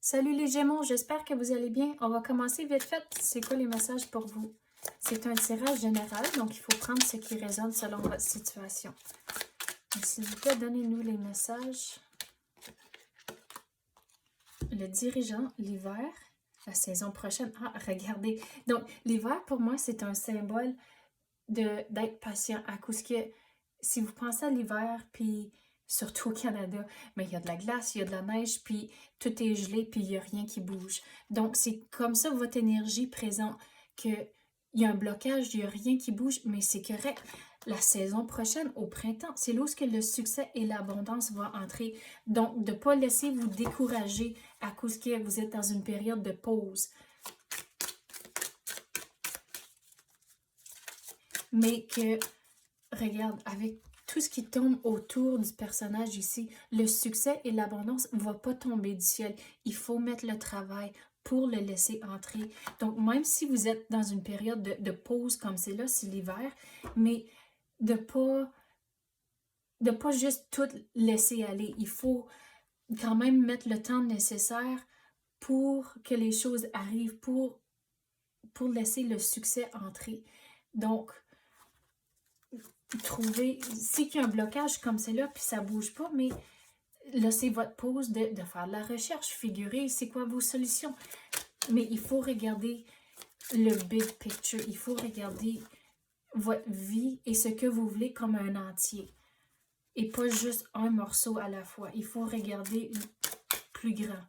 Salut les Gémeaux, j'espère que vous allez bien. On va commencer vite fait. C'est quoi les messages pour vous? C'est un tirage général, donc il faut prendre ce qui résonne selon votre situation. S'il vous plaît, donnez-nous les messages. Le dirigeant, l'hiver, la saison prochaine. Ah, regardez. Donc, l'hiver, pour moi, c'est un symbole d'être patient. À cause que si vous pensez à l'hiver, puis surtout au Canada, mais il y a de la glace, il y a de la neige, puis tout est gelé, puis il n'y a rien qui bouge. Donc, c'est comme ça votre énergie présente, qu'il y a un blocage, il n'y a rien qui bouge, mais c'est correct. La saison prochaine, au printemps, c'est là où le succès et l'abondance vont entrer. Donc, de ne pas laisser vous décourager à cause que vous êtes dans une période de pause. Mais que, regarde, avec tout ce qui tombe autour du personnage ici, le succès et l'abondance ne vont pas tomber du ciel. Il faut mettre le travail pour le laisser entrer. Donc, même si vous êtes dans une période de pause comme c'est là, c'est l'hiver, mais de pas juste tout laisser aller. Il faut quand même mettre le temps nécessaire pour que les choses arrivent, pour laisser le succès entrer. Donc, trouver, c'est qu'il y a un blocage comme c'est là, puis ça bouge pas, mais là, c'est votre pause de faire de la recherche, figurer c'est quoi vos solutions. Mais il faut regarder le big picture, il faut regarder votre vie et ce que vous voulez comme un entier. Et pas juste un morceau à la fois. Il faut regarder plus grand.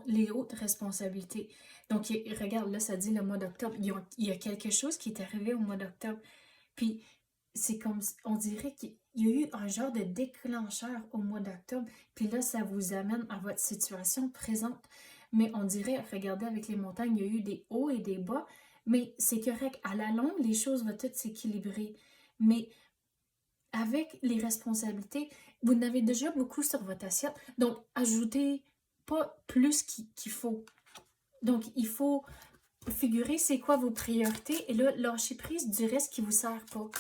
Les hautes responsabilités. Donc, regarde, là, ça dit le mois d'octobre. Il y a quelque chose qui est arrivé au mois d'octobre. Puis, c'est comme, on dirait qu'il y a eu un genre de déclencheur au mois d'octobre. Puis là, ça vous amène à votre situation présente. Mais on dirait, regardez avec les montagnes, il y a eu des hauts et des bas. Mais c'est correct. À la longue, les choses vont toutes s'équilibrer. Mais avec les responsabilités, vous en avez déjà beaucoup sur votre assiette. Donc, ajoutez pas plus qu'il faut. Donc, il faut figurer c'est quoi vos priorités et là, lâcher prise du reste qui ne vous sert pas.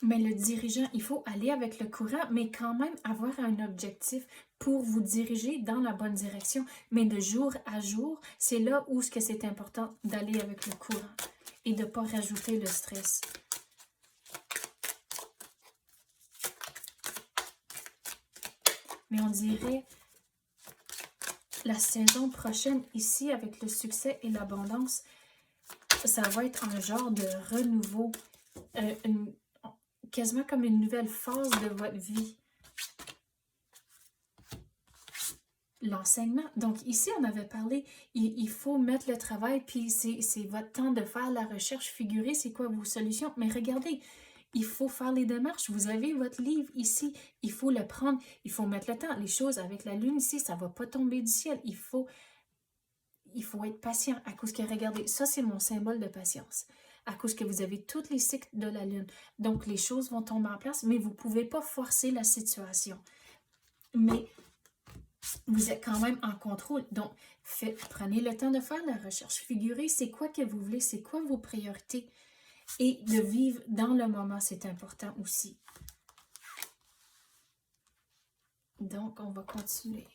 Mais le dirigeant, il faut aller avec le courant, mais quand même avoir un objectif pour vous diriger dans la bonne direction. Mais de jour à jour, c'est là où c'est important d'aller avec le courant et de ne pas rajouter le stress. Mais on dirait la saison prochaine ici avec le succès et l'abondance, ça va être un genre de renouveau, quasiment comme une nouvelle phase de votre vie. L'enseignement. Donc ici, on avait parlé, il faut mettre le travail, puis c'est votre temps de faire la recherche, figurer c'est quoi vos solutions. Mais regardez, il faut faire les démarches. Vous avez votre livre ici, il faut le prendre, il faut mettre le temps. Les choses avec la lune ici, ça ne va pas tomber du ciel. Il faut être patient à cause que, regardez, ça c'est mon symbole de patience. À cause que vous avez tous les cycles de la lune. Donc les choses vont tomber en place, mais vous ne pouvez pas forcer la situation. Mais vous êtes quand même en contrôle. Donc, prenez le temps de faire la recherche. Figurez c'est quoi que vous voulez, c'est quoi vos priorités. Et de vivre dans le moment, c'est important aussi. Donc, on va continuer.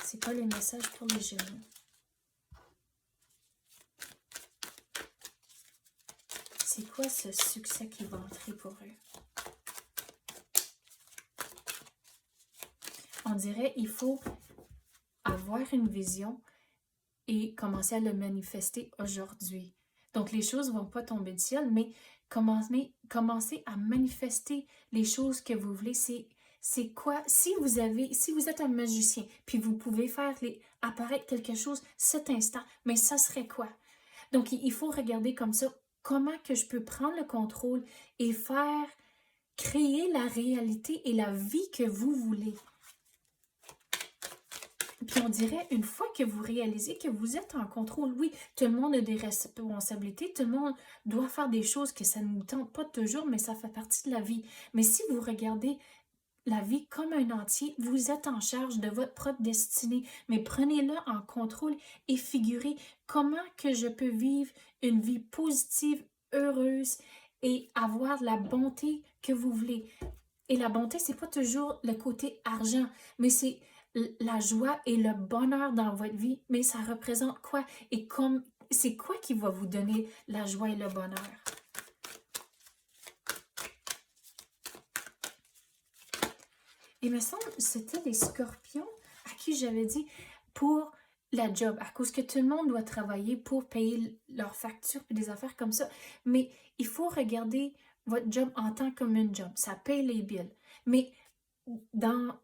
C'est quoi les messages pour les Gémeaux? C'est quoi ce succès qui va entrer pour eux? On dirait qu'il faut avoir une vision et commencer à le manifester aujourd'hui. Donc, les choses ne vont pas tomber du ciel, mais commencez à manifester les choses que vous voulez. C'est quoi? Si vous êtes un magicien, puis vous pouvez faire apparaître quelque chose cet instant, mais ça serait quoi? Donc, il faut regarder comme ça, comment que je peux prendre le contrôle et créer la réalité et la vie que vous voulez. Puis on dirait, une fois que vous réalisez que vous êtes en contrôle, oui, tout le monde a des responsabilités, tout le monde doit faire des choses que ça ne nous tente pas toujours, mais ça fait partie de la vie. Mais si vous regardez la vie comme un entier, vous êtes en charge de votre propre destinée, mais prenez-la en contrôle et figurez comment que je peux vivre une vie positive, heureuse, et avoir la bonté que vous voulez. Et la bonté, c'est pas toujours le côté argent, mais c'est la joie et le bonheur dans votre vie. Mais ça représente quoi? Et comme c'est quoi qui va vous donner la joie et le bonheur? Il me semble que c'était les scorpions à qui j'avais dit pour la job, à cause que tout le monde doit travailler pour payer leurs factures et des affaires comme ça. Mais il faut regarder votre job en tant comme une job. Ça paye les bills. Mais dans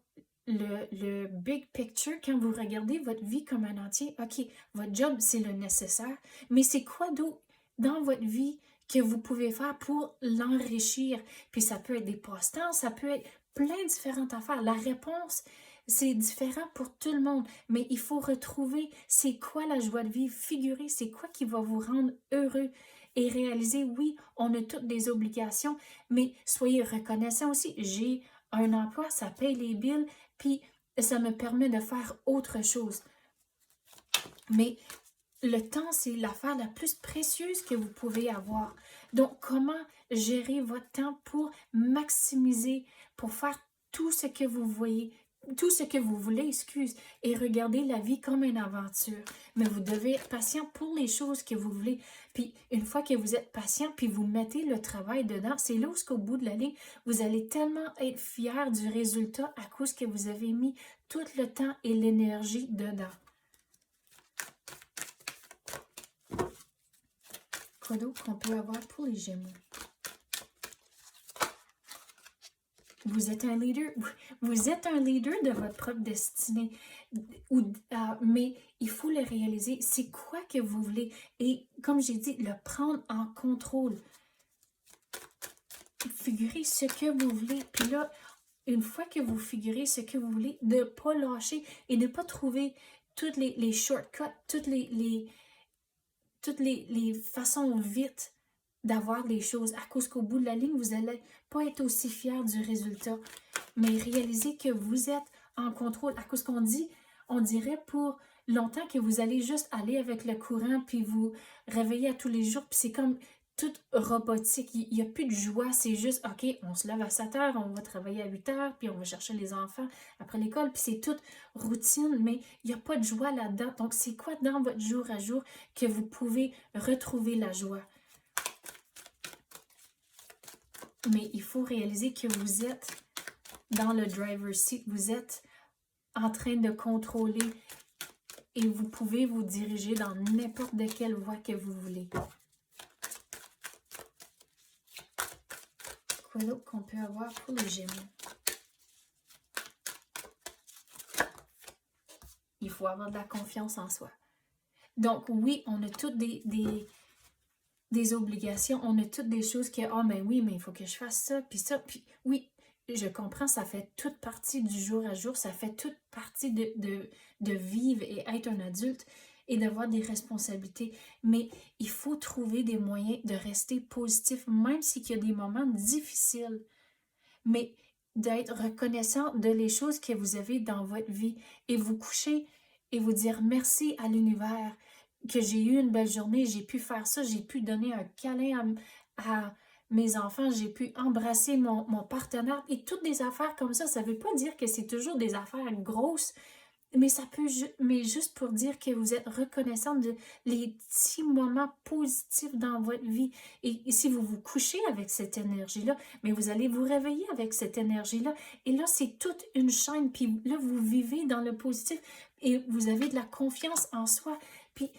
le big picture, quand vous regardez votre vie comme un entier, OK, votre job, c'est le nécessaire, mais c'est quoi d'autre dans votre vie que vous pouvez faire pour l'enrichir? Puis ça peut être des passe-temps, ça peut être plein de différentes affaires. La réponse, c'est différent pour tout le monde, mais il faut retrouver c'est quoi la joie de vivre, figurer c'est quoi qui va vous rendre heureux et réaliser, oui, on a toutes des obligations, mais soyez reconnaissants aussi. J'ai un emploi, ça paye les billes, puis ça me permet de faire autre chose. Mais le temps, c'est l'affaire la plus précieuse que vous pouvez avoir. Donc, comment gérer votre temps pour maximiser, pour faire tout ce que vous voyez, tout ce que vous voulez, et regarder la vie comme une aventure. Mais vous devez être patient pour les choses que vous voulez. Puis, une fois que vous êtes patient, puis vous mettez le travail dedans, c'est là où, qu'au bout de la ligne, vous allez tellement être fier du résultat à cause que vous avez mis tout le temps et l'énergie dedans. Quoi d'autre qu'on peut avoir pour les Gémeaux? Vous êtes un leader de votre propre destinée, mais il faut le réaliser. C'est quoi que vous voulez? Et comme j'ai dit, le prendre en contrôle. Figurez ce que vous voulez. Puis là, une fois que vous figurez ce que vous voulez, de ne pas lâcher et de ne pas trouver toutes les shortcuts, toutes les façons vite d'avoir les choses, à cause qu'au bout de la ligne, vous n'allez pas être aussi fier du résultat, mais réalisez que vous êtes en contrôle, à cause qu'on dit, on dirait pour longtemps que vous allez juste aller avec le courant, puis vous réveiller à tous les jours, puis c'est comme tout robotique, il n'y a plus de joie, c'est juste, OK, on se lève à 7 heures, on va travailler à 8 heures, puis on va chercher les enfants après l'école, puis c'est toute routine, mais il n'y a pas de joie là-dedans. Donc, c'est quoi dans votre jour à jour que vous pouvez retrouver la joie? Mais il faut réaliser que vous êtes dans le driver's seat, vous êtes en train de contrôler et vous pouvez vous diriger dans n'importe quelle voie que vous voulez. Quoi d'autre qu'on peut avoir pour les Gémeaux? Il faut avoir de la confiance en soi. Donc oui, on a toutes des obligations, on a toutes des choses que, mais oui, mais il faut que je fasse ça, puis oui, je comprends, ça fait toute partie du jour à jour, ça fait toute partie de vivre et être un adulte et d'avoir des responsabilités, mais il faut trouver des moyens de rester positif, même s'il y a des moments difficiles, mais d'être reconnaissant de les choses que vous avez dans votre vie et vous coucher et vous dire merci à l'univers, que j'ai eu une belle journée, j'ai pu faire ça, j'ai pu donner un câlin à mes enfants, j'ai pu embrasser mon partenaire et toutes des affaires comme ça ne veut pas dire que c'est toujours des affaires grosses, mais ça peut, mais juste pour dire que vous êtes reconnaissante de les petits moments positifs dans votre vie. Et si vous vous couchez avec cette énergie-là, mais vous allez vous réveiller avec cette énergie-là. Et là, c'est toute une chaîne. Puis là, vous vivez dans le positif et vous avez de la confiance en soi. Puis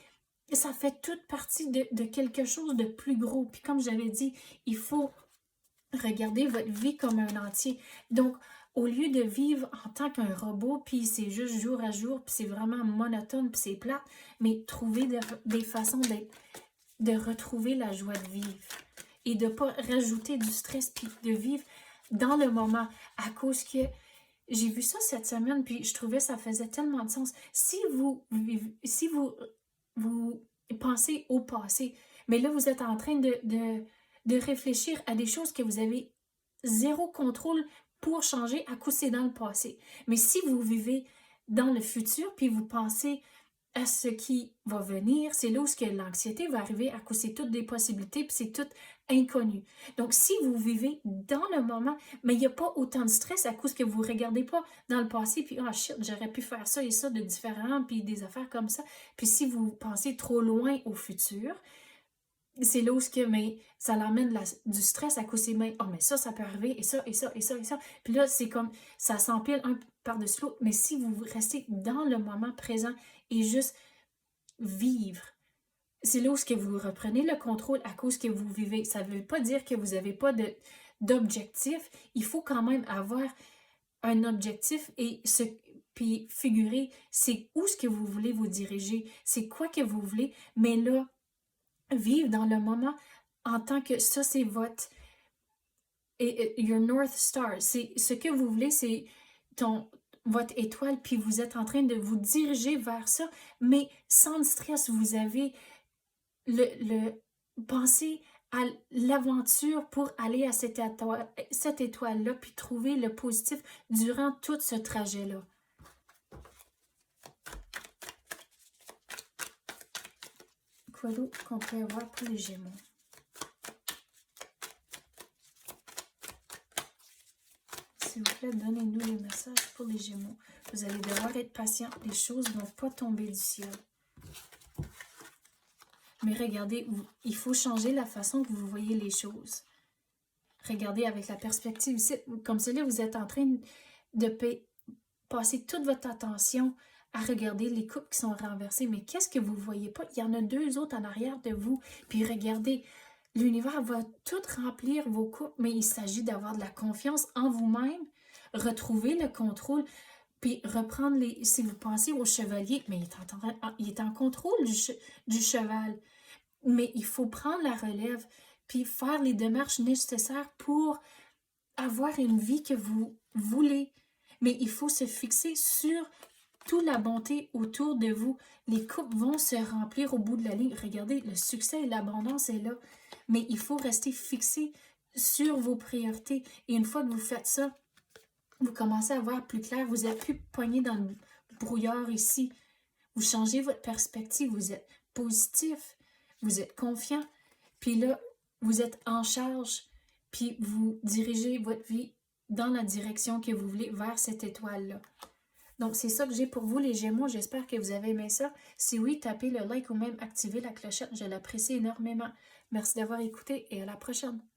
ça fait toute partie de quelque chose de plus gros. Puis comme j'avais dit, il faut regarder votre vie comme un entier. Donc, au lieu de vivre en tant qu'un robot, puis c'est juste jour à jour, puis c'est vraiment monotone, puis c'est plate, mais trouver des façons de retrouver la joie de vivre et de ne pas rajouter du stress, puis de vivre dans le moment, à cause que j'ai vu ça cette semaine, puis je trouvais que ça faisait tellement de sens. Si vous pensez au passé, mais là, vous êtes en train de réfléchir à des choses que vous avez zéro contrôle pour changer à cause c'est dans le passé. Mais si vous vivez dans le futur, puis vous pensez à ce qui va venir, c'est là où l'anxiété va arriver à cause c'est toutes des possibilités, puis c'est tout inconnu. Donc, si vous vivez dans le moment, mais il n'y a pas autant de stress à cause que vous ne regardez pas dans le passé, puis ah shit, j'aurais pu faire ça et ça de différent, puis des affaires comme ça. Puis si vous pensez trop loin au futur, c'est là où mais ça l'amène du stress à cause c'est oh mais ça peut arriver, et ça, et ça, et ça, et ça. Puis là, c'est comme, ça s'empile un par-dessus l'autre. Mais si vous restez dans le moment présent et juste vivre, c'est là où vous reprenez le contrôle à cause que vous vivez. Ça ne veut pas dire que vous n'avez pas d'objectif. Il faut quand même avoir un objectif et puis figurer c'est où ce que vous voulez vous diriger, c'est quoi que vous voulez, mais là, vivre dans le moment en tant que ça, c'est votre your North Star. C'est ce que vous voulez, c'est votre étoile, puis vous êtes en train de vous diriger vers ça, mais sans stress. Vous avez pensez à l'aventure pour aller à cette étoile-là, puis trouver le positif durant tout ce trajet-là. Quoi d'autre qu'on peut avoir pour les Gémeaux? S'il vous plaît, donnez-nous les messages pour les Gémeaux. Vous allez devoir être patient. Les choses ne vont pas tomber du ciel. Mais regardez, il faut changer la façon que vous voyez les choses. Regardez avec la perspective ici. Comme cela, vous êtes en train de passer toute votre attention à regarder les coupes qui sont renversées. Mais qu'est-ce que vous ne voyez pas? Il y en a 2 autres en arrière de vous. Puis regardez, l'univers va tout remplir vos coupes, mais il s'agit d'avoir de la confiance en vous-même, retrouver le contrôle, puis reprendre si vous pensez au chevalier, mais il est en contrôle du cheval. Mais il faut prendre la relève, puis faire les démarches nécessaires pour avoir une vie que vous voulez. Mais il faut se fixer sur toute la bonté autour de vous. Les coupes vont se remplir au bout de la ligne. Regardez, le succès et l'abondance est là. Mais il faut rester fixé sur vos priorités. Et une fois que vous faites ça, vous commencez à voir plus clair. Vous n'êtes plus pogné dans le brouillard ici. Vous changez votre perspective. Vous êtes positif. Vous êtes confiant. Puis là, vous êtes en charge. Puis vous dirigez votre vie dans la direction que vous voulez, vers cette étoile-là. Donc, c'est ça que j'ai pour vous, les Gémeaux. J'espère que vous avez aimé ça. Si oui, tapez le like ou même activez la clochette. Je l'apprécie énormément. Merci d'avoir écouté et à la prochaine.